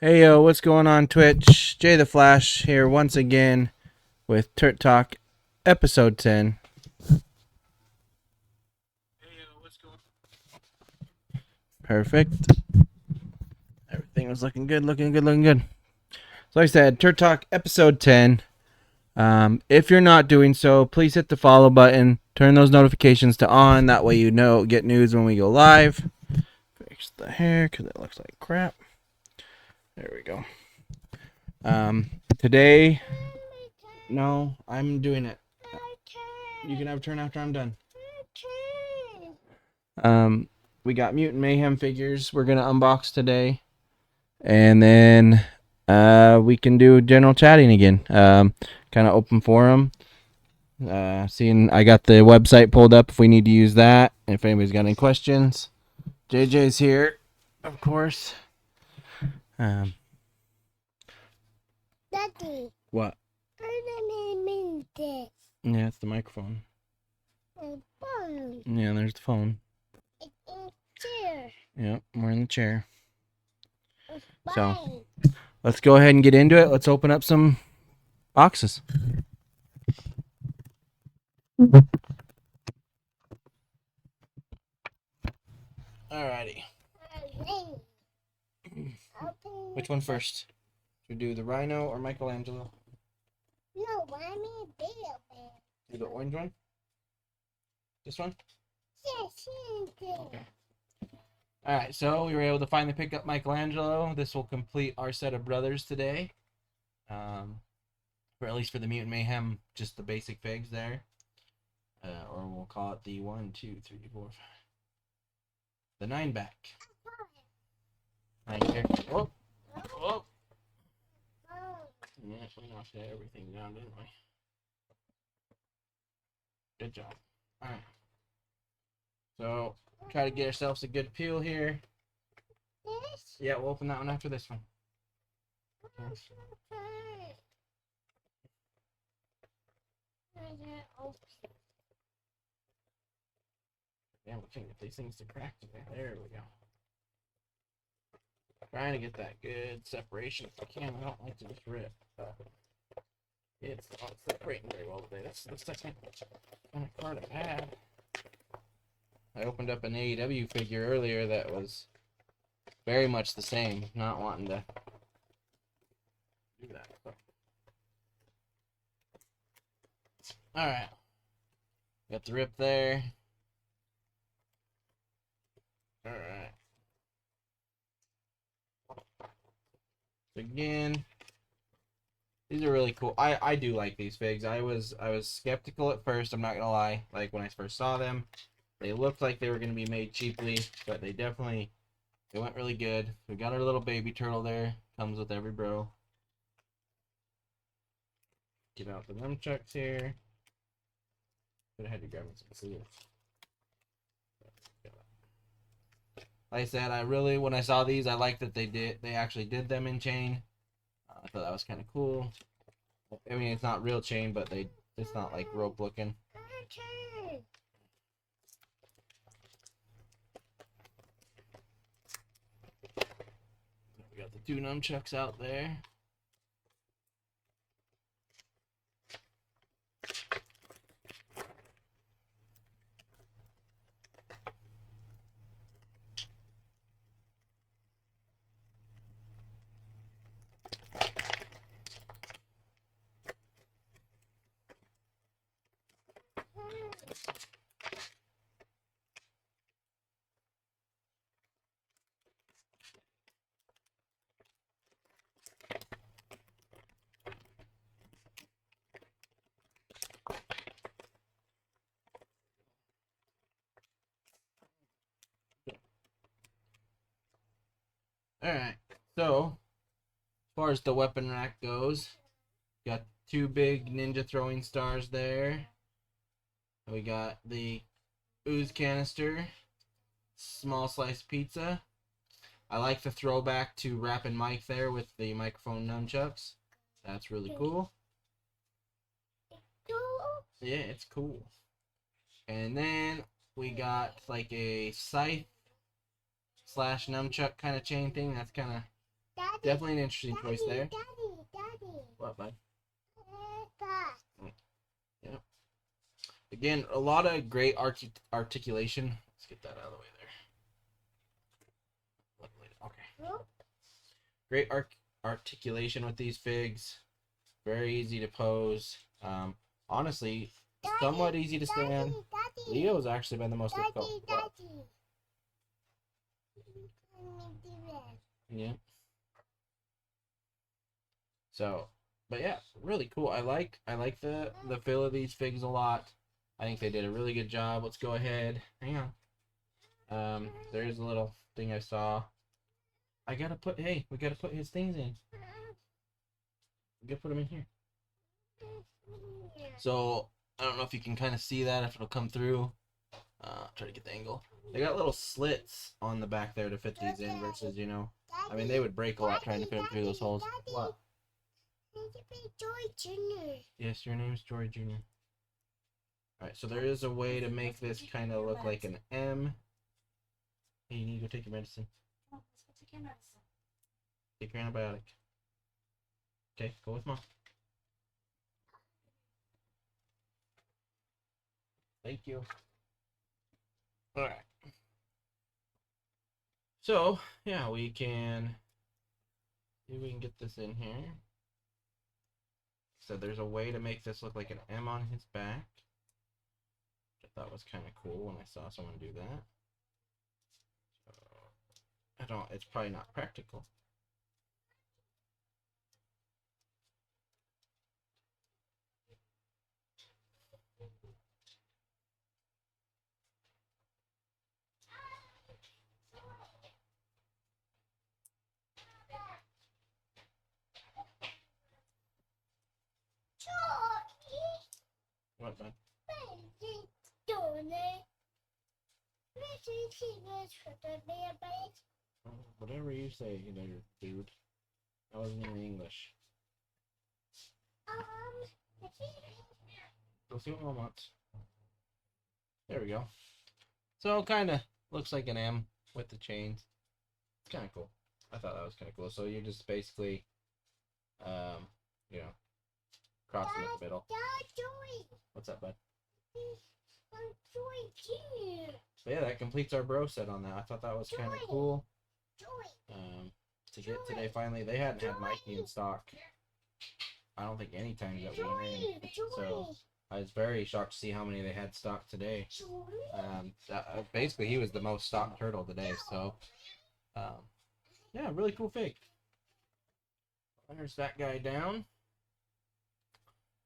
Hey yo, what's going on Twitch? Jay the Flash here once again with Turt Talk episode 10. Perfect. Everything was looking good. So like I said, Turt Talk episode 10. If you're not doing so, please hit the follow button. Turn those notifications to on. That way you know get news when we go live. Fix the hair because it looks like crap. There we go. Today, no, I'm doing it. You can have a turn after I'm done. We got mutant mayhem figures we're gonna unbox today, and then we can do general chatting again. Kind of open forum. Seeing I got the website pulled up if we need to use that. If anybody's got any questions, JJ's here, of course. Daddy, What? this. Yeah, it's the microphone. The phone. Yeah, there's the phone. It's in chair. Yep, we're in the chair. It's So- fine. Let's go ahead and get into it. Let's open up some boxes. Alrighty. Open Which one first? Should we do the Rhino or Michelangelo? No, I mean big one. Do the orange one? This one? Yes, Okay. Alright, so we were able to finally pick up Michelangelo. This will complete our set of brothers today. Or at least for the Mutant Mayhem, just the basic figs there. Or we'll call it the 1, 2, 3, 4, 5. The 9-back. 9 character. Oh! Oh! Yeah, we knocked everything down, didn't we? Good job. Alright. So, try to get ourselves a good peel here. This? Yeah, we'll open that one after this one. Damn, we can't get these things to crack today. There we go. Trying to get that good separation if I can. I don't like to just rip, but it's not separating very well today. That's the second kind of card I've had. I opened up an AEW figure earlier that was very much the same. Not wanting to do that. Alright. Got the rip there. Alright. Again, these are really cool. I do like these figs. I was skeptical at first, I'm not gonna lie. Like when I first saw them, they looked like they were gonna be made cheaply, but they went really good. We got our little baby turtle there. Comes with every bro. Get out the nunchucks here. Could have had to grab some sleeves. Like I said, when I saw these, I liked that they actually did them in chain. I thought that was kind of cool. I mean, it's not real chain, but it's not like rope looking. We got the 2 nunchucks out there. Alright, so as far as the weapon rack goes, got 2 big ninja throwing stars there. We got the ooze canister, small slice pizza. I like the throwback to Rappin' Mike there with the microphone nunchucks. That's really cool. Yeah, it's cool. And then we got like a scythe slash nunchuck kind of chain thing. That's kind of Definitely an interesting choice there. Daddy. What, bud? Papa. Yeah. Again, a lot of great articulation. Let's get that out of the way there. Okay. Great articulation with these figs. Very easy to pose. Honestly, somewhat easy to stand. Leo's actually been the most difficult. What? Yeah. So, but yeah, really cool. I like the feel of these figs a lot. I think they did a really good job. Let's go ahead. Hang on. There's a little thing I saw. We gotta put his things in. We gotta put them in here. So I don't know if you can kind of see that, if it'll come through. Try to get the angle. They got little slits on the back there to fit these in versus, I mean, they would break a lot trying to fit them through those holes. What? Joy Jr. Yes, your name's Jory Jr. Alright, so there is a way to make this kind of look like an M. Hey, you need to go take your medicine. Take your antibiotic. Okay, go with Mom. Thank you. Alright. So, yeah, we can see if we can get this in here. So there's a way to make this look like an M on his back. Which I thought was kind of cool when I saw someone do that. So, it's probably not practical. What, bud? Whatever you say, dude. That wasn't in English. We'll see what Mom wants. There we go. So, kind of looks like an M with the chains. It's kind of cool. I thought that was kind of cool. So you're just basically, crossing in the middle. What's up, bud? So yeah, that completes our bro set on that. I thought that was kind of cool. To get today finally, they hadn't had Mikey in stock. I don't think any time that we were in. So I was very shocked to see how many they had stocked today. Basically, he was the most stocked turtle today. So, yeah, really cool fig. There's that guy down.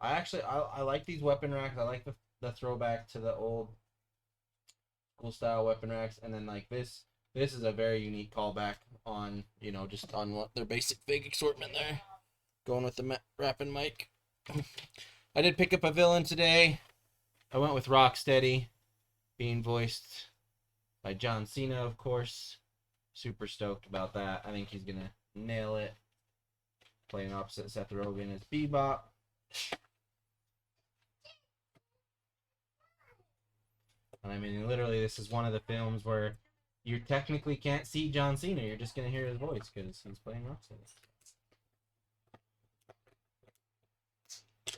I like these weapon racks. I like the throwback to the old school style weapon racks, and then like this is a very unique callback on just on what their basic fig assortment there. Going with the rapping mic. I did pick up a villain today. I went with Rocksteady, being voiced by John Cena, of course. Super stoked about that. I think he's gonna nail it. Playing opposite Seth Rogen as Bebop. And I mean, literally, this is one of the films where you technically can't see John Cena. You're just gonna hear his voice because he's playing Rocksteady.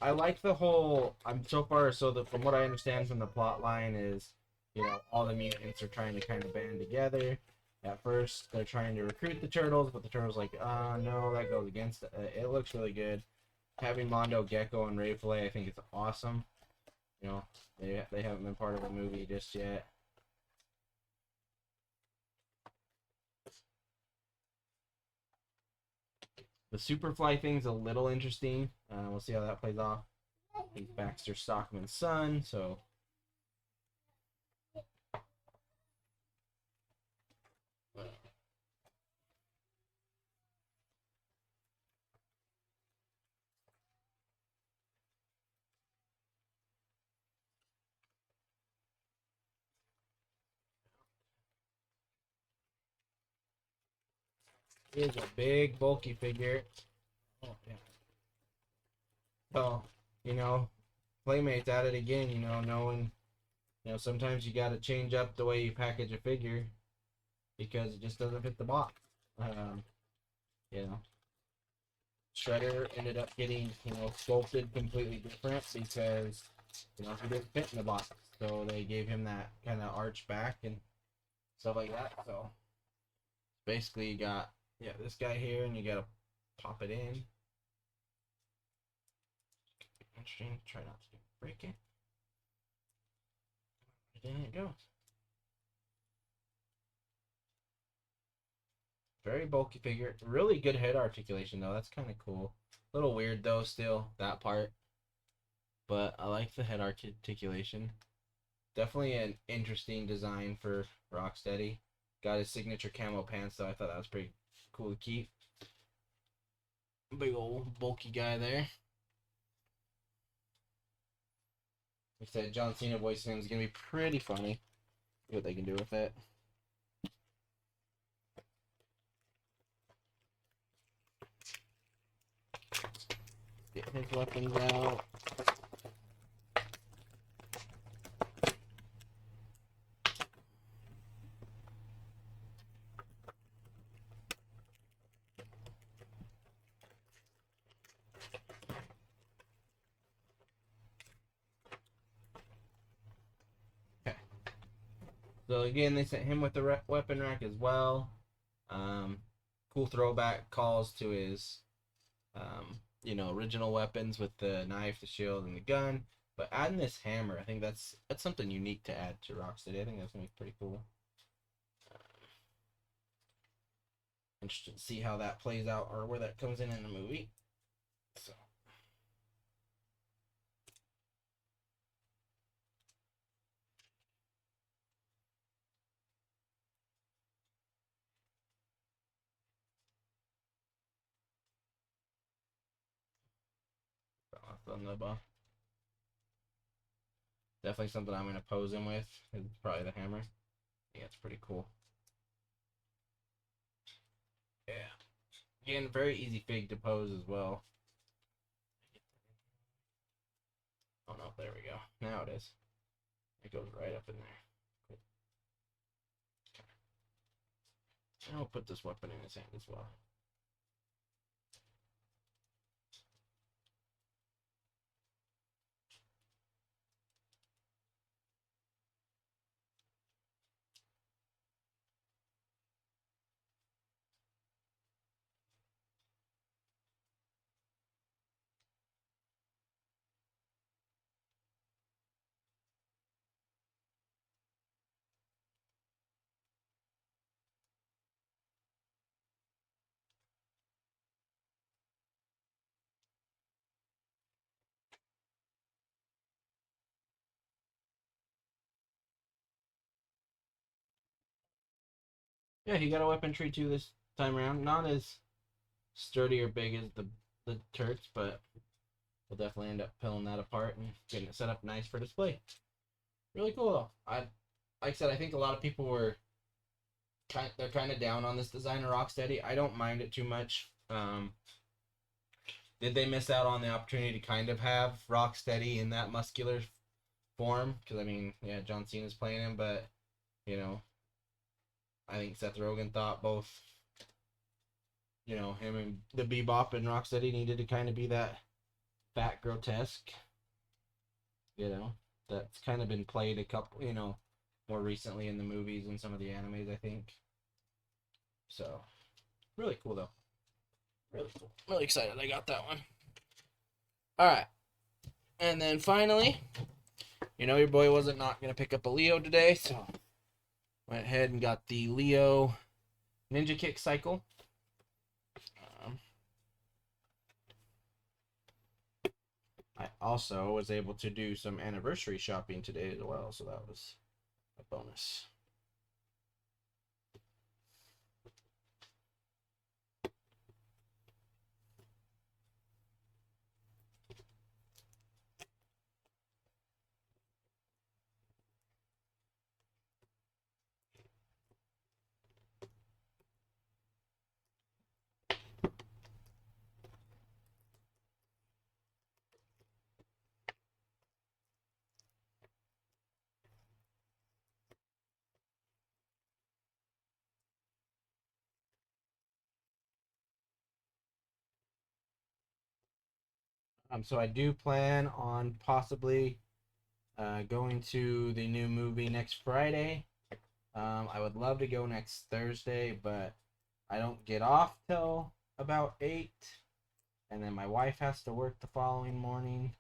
I like the whole. From what I understand from the plot line is, all the mutants are trying to kind of band together. At first, they're trying to recruit the turtles, but the turtles like, no, that goes against it. It looks really good. Having Mondo, Gecko, and Rayflay, I think it's awesome. They haven't been part of the movie just yet. The Superfly thing's a little interesting. We'll see how that plays off. He's Baxter Stockman's son, so. He is a big, bulky figure. Oh, yeah. So, Playmates at it again, knowing, sometimes you got to change up the way you package a figure because it just doesn't fit the box. you know, Shredder ended up getting, sculpted completely different because, he didn't fit in the box. So they gave him that kind of arch back and stuff like that. So basically you got, this guy here, and you got to pop it in. Interesting. Try not to break it. And it goes. Very bulky figure. Really good head articulation, though. That's kind of cool. A little weird, though, still, that part. But I like the head articulation. Definitely an interesting design for Rocksteady. Got his signature camo pants, so I thought that was pretty cool to keep. Big old bulky guy there. Like I said, John Cena voicing him is going to be pretty funny. See what they can do with it. Get his weapons out. Okay. So again, they sent him with the weapon rack as well. Cool throwback calls to his, original weapons with the knife, the shield, and the gun. But adding this hammer, I think that's something unique to add to Rocksteady. I think that's gonna be pretty cool. Interested to see how that plays out or where that comes in the movie. So. Definitely something I'm gonna pose him with. Is probably the hammer. Yeah, it's pretty cool. Yeah. Again, very easy fig to pose as well. Oh no, there we go. Now it is. It goes right up in there. Cool. Okay. And I'll put this weapon in his hand as well. Yeah, he got a weapon tree too this time around. Not as sturdy or big as the Turts, but we'll definitely end up pulling that apart and getting it set up nice for display. Really cool though. Like I said, I think a lot of people were they're kind of down on this design of Rocksteady. I don't mind it too much. Did they miss out on the opportunity to kind of have Rocksteady in that muscular form? Because I mean, yeah, John Cena's playing him, but I think Seth Rogen thought both, him and the Bebop and Rocksteady needed to kind of be that fat grotesque. That's kind of been played a couple, more recently in the movies and some of the animes, I think. So, really cool though. Really cool. Really excited I got that one. Alright. And then finally, your boy wasn't not going to pick up a Leo today, so went ahead and got the Leo Ninja Kick Cycle. I also was able to do some anniversary shopping today as well, so that was a bonus. So I do plan on possibly going to the new movie next Friday. I would love to go next Thursday, but I don't get off till about 8, and then my wife has to work the following morning,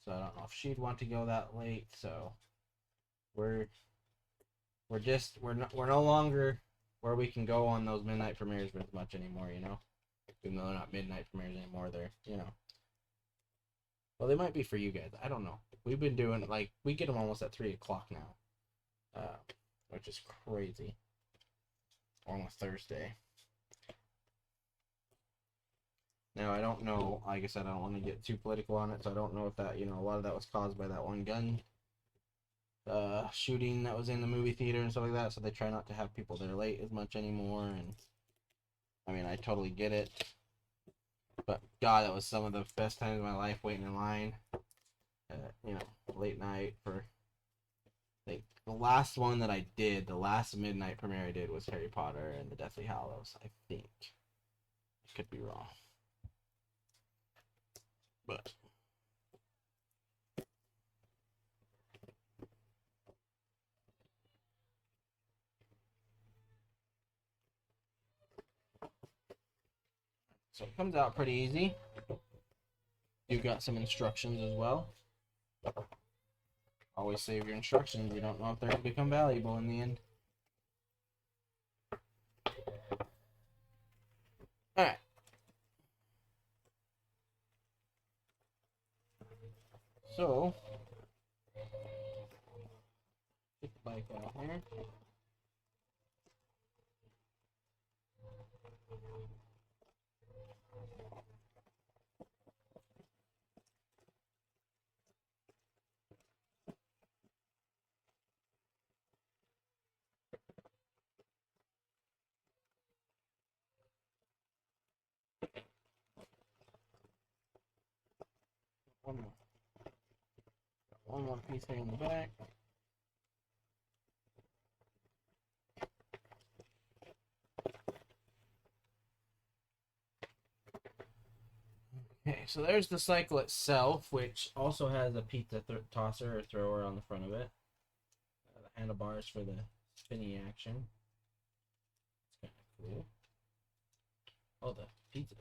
so I don't know if she'd want to go that late. So we're we're no longer where we can go on those midnight premieres as much anymore, you know. Even though they're not midnight premieres anymore, they're, you know. Well, they might be for you guys. I don't know. We've been doing, like, we get them almost at 3 o'clock now, which is crazy. On a Thursday. Now, I don't know. Like I said, I don't want to get too political on it, so I don't know if that, you know, a lot of that was caused by that one gun shooting that was in the movie theater and stuff like that, so they try not to have people there late as much anymore, and I mean, I totally get it. But God, that was some of the best times of my life waiting in line. You know, late night for like the last one that I did, the last midnight premiere I did was Harry Potter and the Deathly Hallows. I think I could be wrong, but so it comes out pretty easy. You've got some instructions as well. Always save your instructions. You don't know if they're going to become valuable in the end. Alright. So, get the bike out here. One more. Got one more piece here in the back. Okay, so there's the cycle itself, which also has a pizza tosser or thrower on the front of it. The handlebars for the spinny action. It's kind of cool. Oh, the pizza,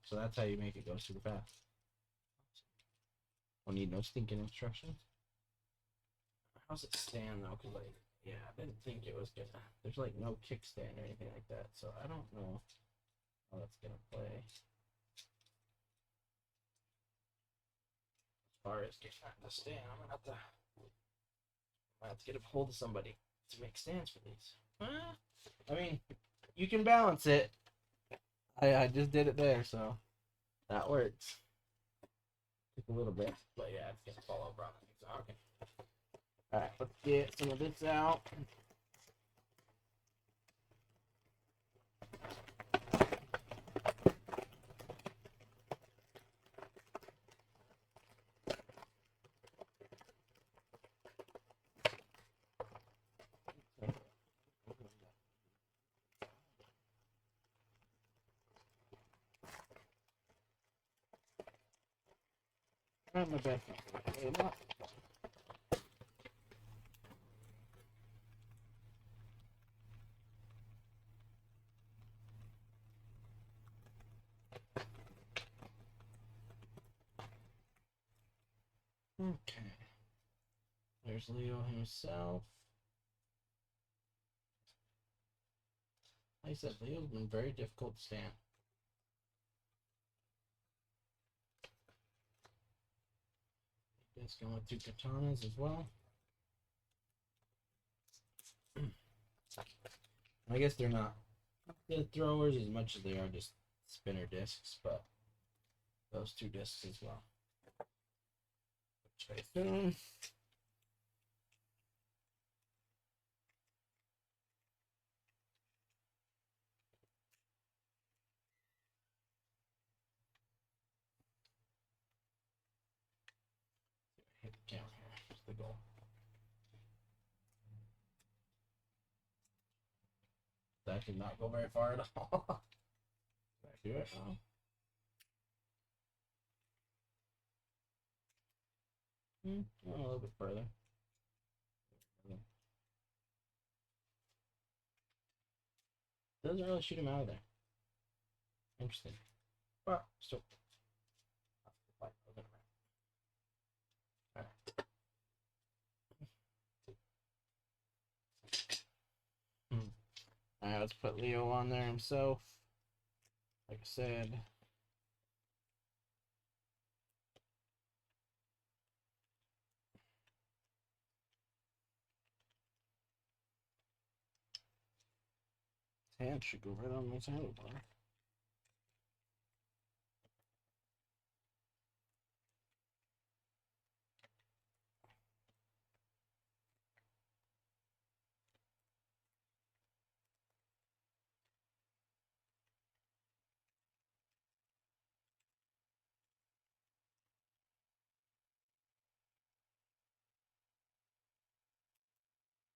so that's how you make it go super fast. Don't need no stinking instructions. How's it stand though? Cause like, yeah, I didn't think it was gonna. There's like no kickstand or anything like that, so I don't know how that's gonna play. As far as getting that to stand, I'm gonna have to get a hold of somebody to make stands for these. I mean, you can balance it. I just did it there, so that works. Took a little bit, but yeah, it's gonna fall over on me. So okay. All right, let's get some of this out. Try my best not to lay them up. Okay. There's Leo himself. Like I said, Leo's been very difficult to stand. It's going with 2 katanas as well. I guess they're not the throwers as much as they are just spinner discs, but those 2 discs as well. Which I assume. Hit the camera here. That's the goal. That did not go very far at all. Did I do it? Oh. A little bit further. Doesn't really shoot him out of there. Interesting. But still. Alright, let's put Leo on there himself. Like I said. His hand should go right on this handlebar.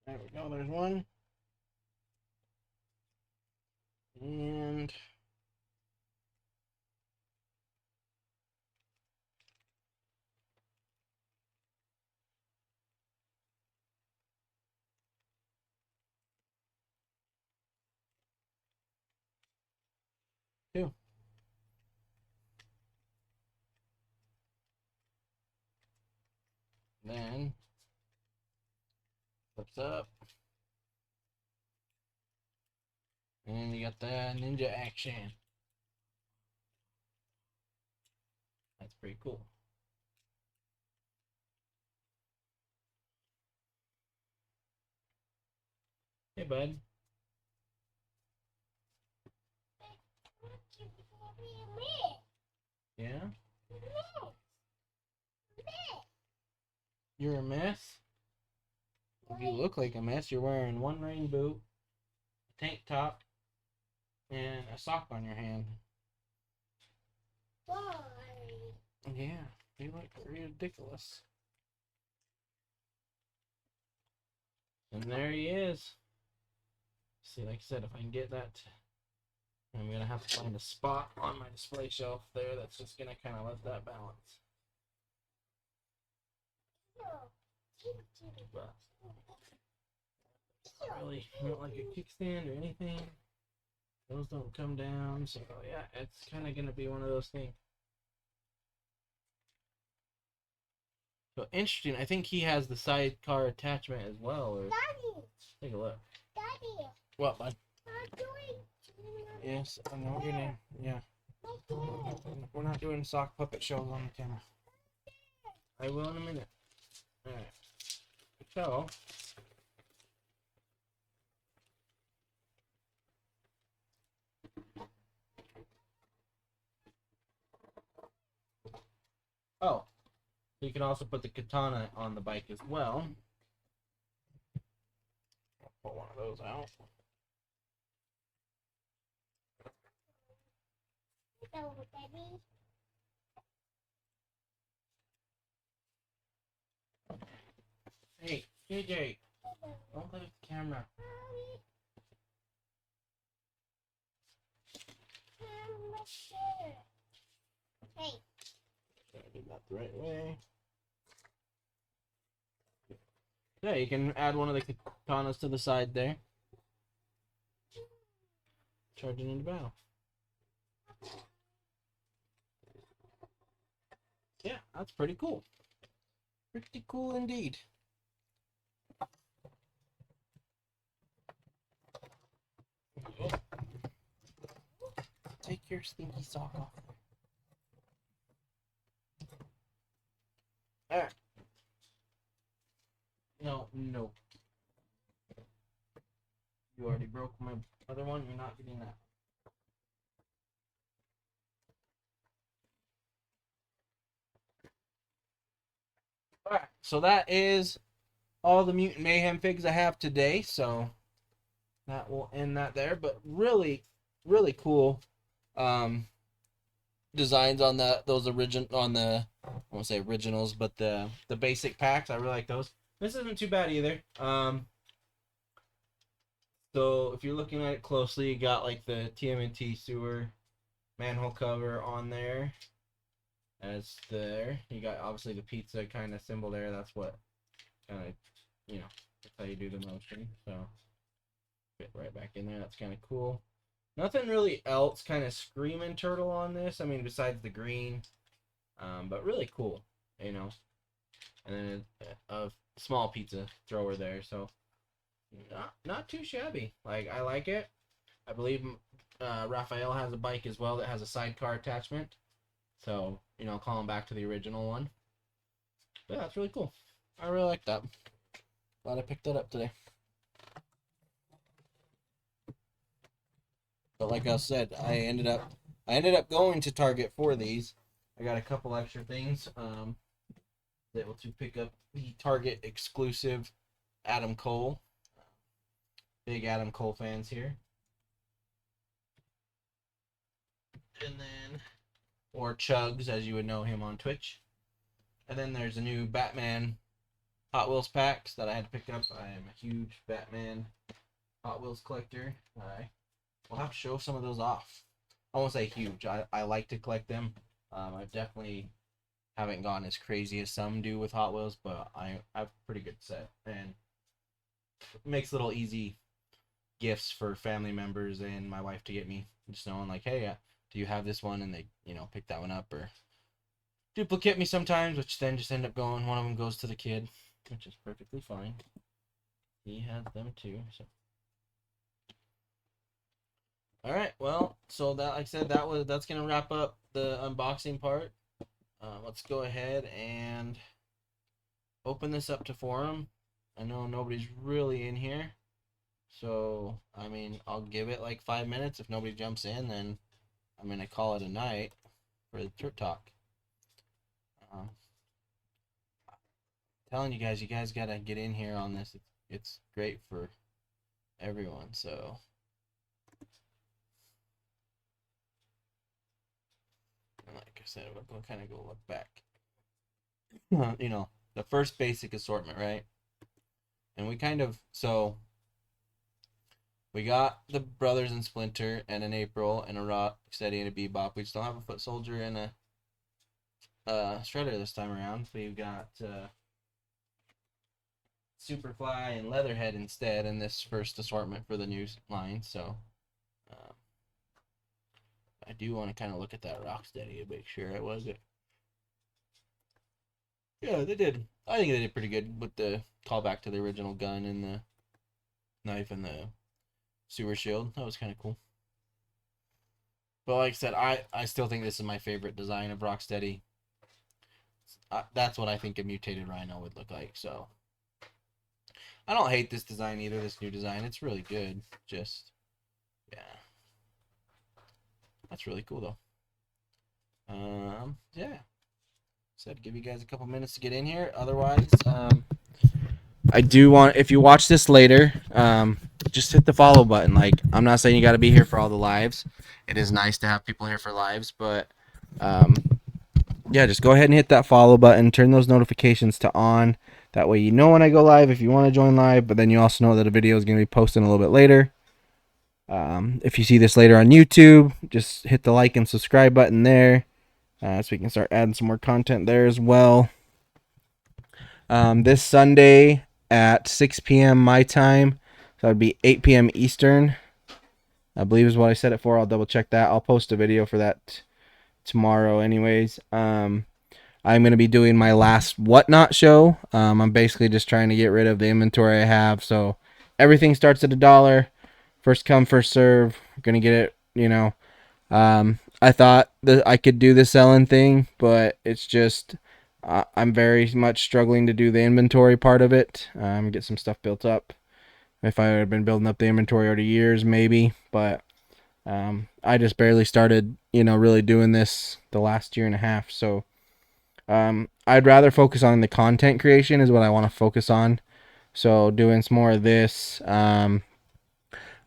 There we go, there's one. And two. Then flips up. And you got the ninja action. That's pretty cool. Hey, bud. Yeah? You're a mess? You look like a mess. You're wearing one rain boot, a tank top, and a sock on your hand. Why? Yeah, you look ridiculous. And there he is. See, like I said, if I can get that, I'm going to have to find a spot on my display shelf there that's just going to kind of let that balance. But not really not like a kickstand or anything. Those don't come down, so yeah, it's kind of going to be one of those things. So interesting, I think he has the sidecar attachment as well. Or... Daddy! Take a look. Daddy! What, bud? I'm doing... Yes, I know your name. Yeah. We're not doing sock puppet shows on the camera. I will in a minute. Alright. So. Oh. You can also put the katana on the bike as well. I'll pull one of those out. Hello, Daddy. Hey, JJ, don't play with the camera. Hey. Try to do that the right way. Yeah, you can add one of the katanas to the side there. Charging into battle. Yeah, that's pretty cool. Pretty cool indeed. Take your stinky sock off. Alright. No. You already broke my other one. You're not getting that. Alright, so that is all the Mutant Mayhem figs I have today. So that will end that there. But really, really cool designs on those original on the I won't say originals, but the basic packs. I really like those. This isn't too bad either. So if you're looking at it closely, you got like the TMNT sewer manhole cover on there. as there. You got obviously the pizza kind of symbol there. That's what kind of, that's how you do the motion. So fit right back in there. That's kind of cool. Nothing really else kind of screaming turtle on this. I mean, besides the green, but really cool, you know. And then a small pizza thrower there. So not too shabby. Like, I like it. I believe Raphael has a bike as well that has a sidecar attachment. So, calling back to the original one. But yeah, that's really cool. I really like that. Glad I picked that up today. But like I said, I ended up going to Target for these. I got a couple extra things. Able to pick up the Target exclusive Adam Cole. Big Adam Cole fans here. And then, or Chugs, as you would know him on Twitch. And then there's a new Batman Hot Wheels packs that I had to pick up. I am a huge Batman Hot Wheels collector. We'll have to show some of those off. I won't say huge. I like to collect them. I definitely haven't gone as crazy as some do with Hot Wheels, but I have a pretty good set. And it makes little easy gifts for family members and my wife to get me. Just knowing, like, hey, do you have this one? And they, pick that one up or duplicate me sometimes, which then just end up going, one of them goes to the kid, which is perfectly fine. He has them too, so. All right, well, so that, like I said, that's gonna wrap up the unboxing part. Let's go ahead and open this up to forum. I know nobody's really in here, so I mean, I'll give it like 5 minutes. If nobody jumps in, then I'm gonna call it a night for the Turt Talk. Telling you guys gotta get in here on this. It's great for everyone. So. Like I said, we're going to kind of go look back. The first basic assortment, right? And we we got the Brothers and Splinter and an April and a Rocksteady and a Bebop. We just don't have a Foot Soldier and a Shredder this time around. We've got Superfly and Leatherhead instead in this first assortment for the new line. So I do want to kind of look at that Rocksteady and make sure it was it. Yeah, they did. I think they did pretty good with the callback to the original gun and the knife and the sewer shield. That was kind of cool. But like I said, I still think this is my favorite design of Rocksteady. That's what I think a mutated Rhino would look like. So I don't hate this design either. This new design, it's really good. Just yeah. That's really cool though. Yeah. So I'd give you guys a couple minutes to get in here. Otherwise, I do want, if you watch this later, just hit the follow button. Like, I'm not saying you got to be here for all the lives. It is nice to have people here for lives, but yeah, just go ahead and hit that follow button. Turn those notifications to on. That way you know when I go live if you want to join live, but then you also know that a video is going to be posted a little bit later. If you see this later on YouTube, just hit the like and subscribe button there. So we can start adding some more content there as well. This Sunday at 6 p.m. my time, so that would be 8 p.m. Eastern, I believe is what I set it for. I'll double check that. I'll post a video for that tomorrow anyways. I'm going to be doing my last Whatnot show. I'm basically just trying to get rid of the inventory I have. So everything starts at $1. First come, first serve. Going to get it, I thought that I could do the selling thing, but it's just I'm very much struggling to do the inventory part of it. Get some stuff built up. If I had been building up the inventory over years, maybe, but I just barely started, really doing this the last year and a half. So I'd rather focus on the content creation is what I want to focus on. So doing some more of this.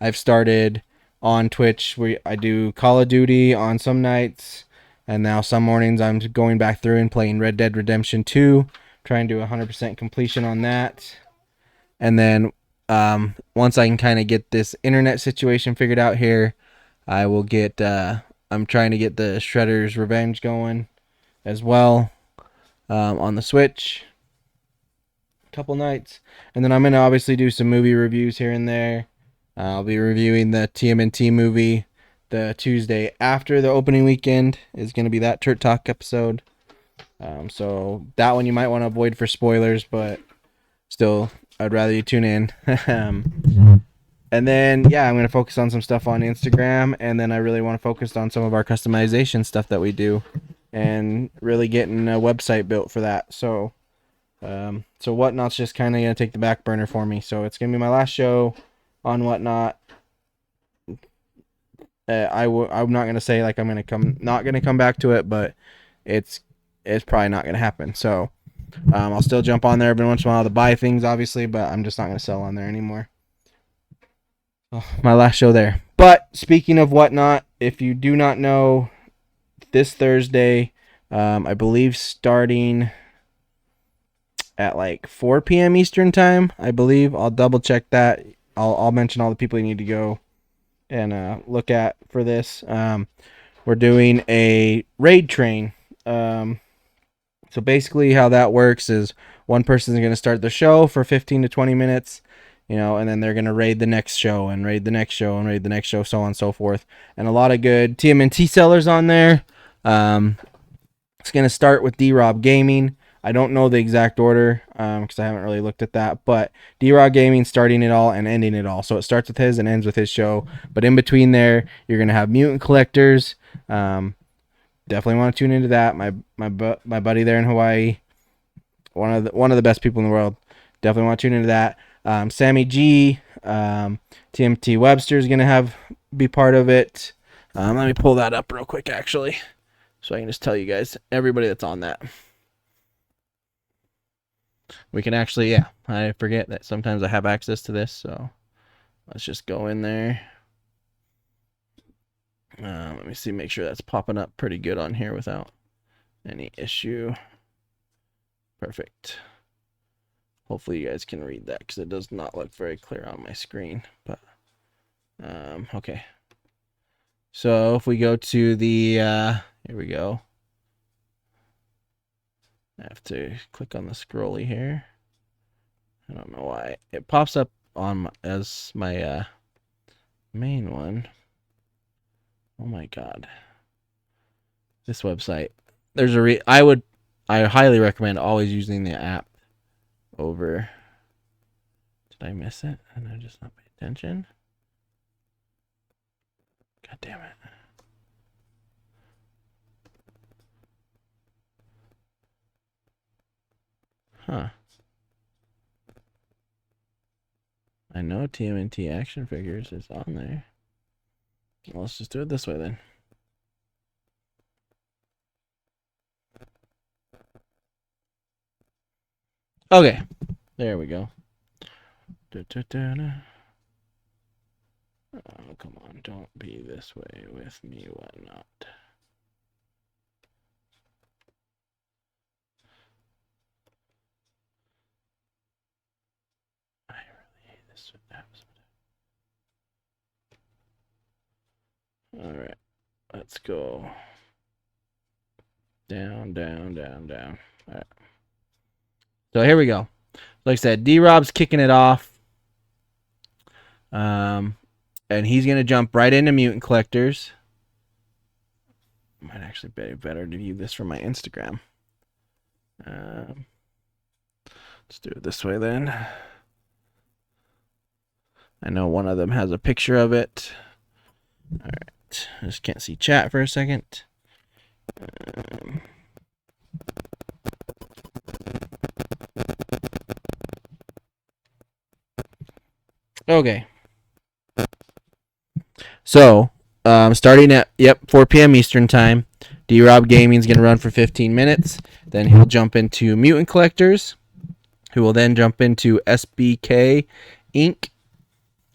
I've started on Twitch where I do Call of Duty on some nights, and now some mornings I'm going back through and playing Red Dead Redemption 2, trying to do 100% completion on that. And then once I can kind of get this internet situation figured out here, I will get I'm trying to get the Shredder's Revenge going as well on the Switch. A couple nights. And then I'm going to obviously do some movie reviews here and there. I'll be reviewing the TMNT movie the Tuesday after the opening weekend is going to be that Turt Talk episode. So that one you might want to avoid for spoilers, but still, I'd rather you tune in. And then, yeah, I'm going to focus on some stuff on Instagram, and then I really want to focus on some of our customization stuff that we do and really getting a website built for that. So Whatnot's just kind of going to take the back burner for me. So it's going to be my last show on Whatnot. I'm not going to say like I'm going to not going to come back to it, but it's probably not going to happen. So I'll still jump on there every once in a while to buy things, obviously, but I'm just not going to sell on there anymore. Oh, my last show there. But speaking of Whatnot, if you do not know, this Thursday, I believe starting at like 4 p.m. Eastern time, I believe. I'll double check that. I'll mention all the people you need to go and look at for this. We're doing a raid train. So basically how that works is one person is going to start the show for 15 to 20 minutes, and then they're going to raid the next show and raid the next show and raid the next show, so on and so forth. And a lot of good TMNT sellers on there. It's going to start with D-Rob Gaming. I don't know the exact order because I haven't really looked at that, but D-Rob Gaming starting it all and ending it all. So it starts with his and ends with his show. But in between there, you're going to have Mutant Collectors. Definitely want to tune into that. My buddy there in Hawaii, one of the best people in the world. Definitely want to tune into that. Sammy G, TMT Webster is gonna be part of it. Let me pull that up real quick, actually, so I can just tell you guys everybody that's on that. We can actually, I forget that sometimes I have access to this, so let's just go in there. Let me see, make sure that's popping up pretty good on here without any issue. Perfect. Hopefully you guys can read that because it does not look very clear on my screen. But okay. So if we go to the here we go. I have to click on the scrolly here. I don't know why it pops up on as my main one. Oh my god. This website. There's I highly recommend always using the app over. Did I miss it? And I just not pay attention? God damn it. Huh. I know TMNT action figures is on there. Well, let's just do it this way then. Okay, there we go. Oh, come on, don't be this way with me, Whatnot. I really hate this app. Alright, let's go. Down, down, down, down. Alright. So here we go. Like I said, D-Rob's kicking it off. And he's going to jump right into Mutant Collectors. Might actually be better to view this from my Instagram. Let's do it this way then. I know one of them has a picture of it. Alright. I just can't see chat for a second. Okay. So, starting at 4 p.m. Eastern time, D-Rob Gaming is going to run for 15 minutes. Then he'll jump into Mutant Collectors, who will then jump into SBK Inc.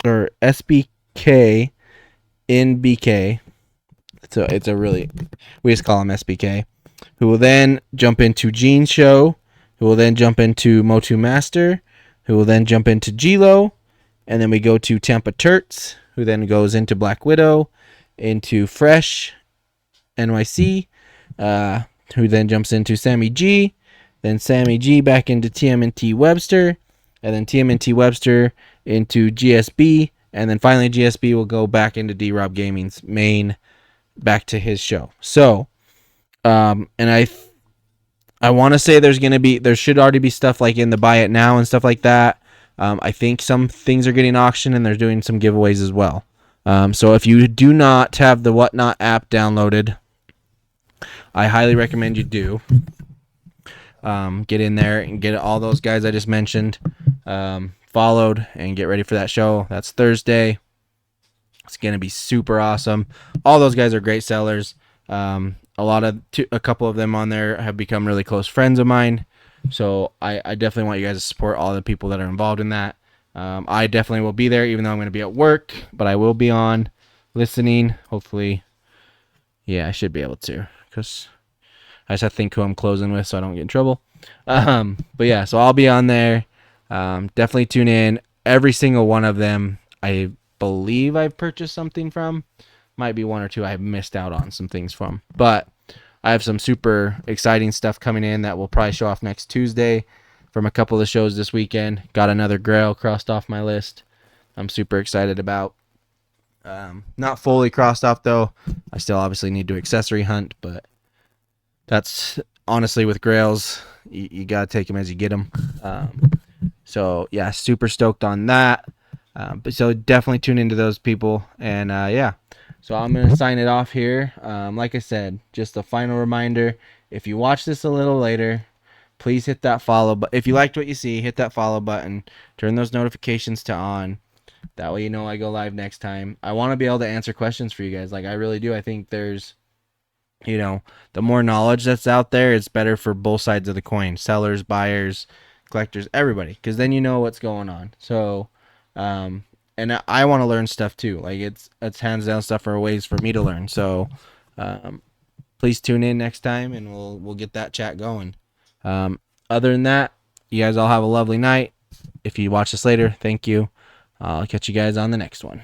or SBK in BK. It's a really, we just call him SBK. Who will then jump into Gene Show, who will then jump into Motu Master, who will then jump into G-Lo, and then we go to Tampa Turts, who then goes into Black Widow, into Fresh NYC, who then jumps into Sammy G, then Sammy G back into TMNT Webster, and then TMNT Webster into GSB, and then finally GSB will go back into D-Rob Gaming's main, back to his show. So, and I want to say there should already be stuff like in the buy it now and stuff like that. I think some things are getting auctioned and they're doing some giveaways as well. So if you do not have the Whatnot app downloaded, I highly recommend you do. Get in there and get all those guys I just mentioned followed and get ready for that show. That's Thursday. It's going to be super awesome. All those guys are great sellers. A couple of them on there have become really close friends of mine. So I definitely want you guys to support all the people that are involved in that. I definitely will be there, even though I'm going to be at work, but I will be on listening. Hopefully, yeah, I should be able to, because I just have to think who I'm closing with so I don't get in trouble. But yeah, so I'll be on there. Definitely tune in. Every single one of them, I believe I've purchased something from. Might be one or two I have missed out on some things from. But I have some super exciting stuff coming in that will probably show off next Tuesday from a couple of the shows this weekend. Got another Grail crossed off my list. I'm super excited about. Not fully crossed off though. I still obviously need to accessory hunt, but that's honestly with Grails, you gotta take them as you get them. So yeah, super stoked on that. But so definitely tune into those people, and yeah. So I'm gonna sign it off here. Like I said, just a final reminder: if you watch this a little later, please hit that follow button. If you liked what you see, hit that follow button. Turn those notifications to on. That way you know I go live next time. I want to be able to answer questions for you guys. Like I really do. I think there's, the more knowledge that's out there, it's better for both sides of the coin. Sellers, buyers, collectors, everybody. Because then you know what's going on. So, and I want to learn stuff too. Like it's hands down stuff or ways for me to learn. So, please tune in next time and we'll get that chat going. Other than that, you guys all have a lovely night. If you watch this later, thank you. I'll catch you guys on the next one.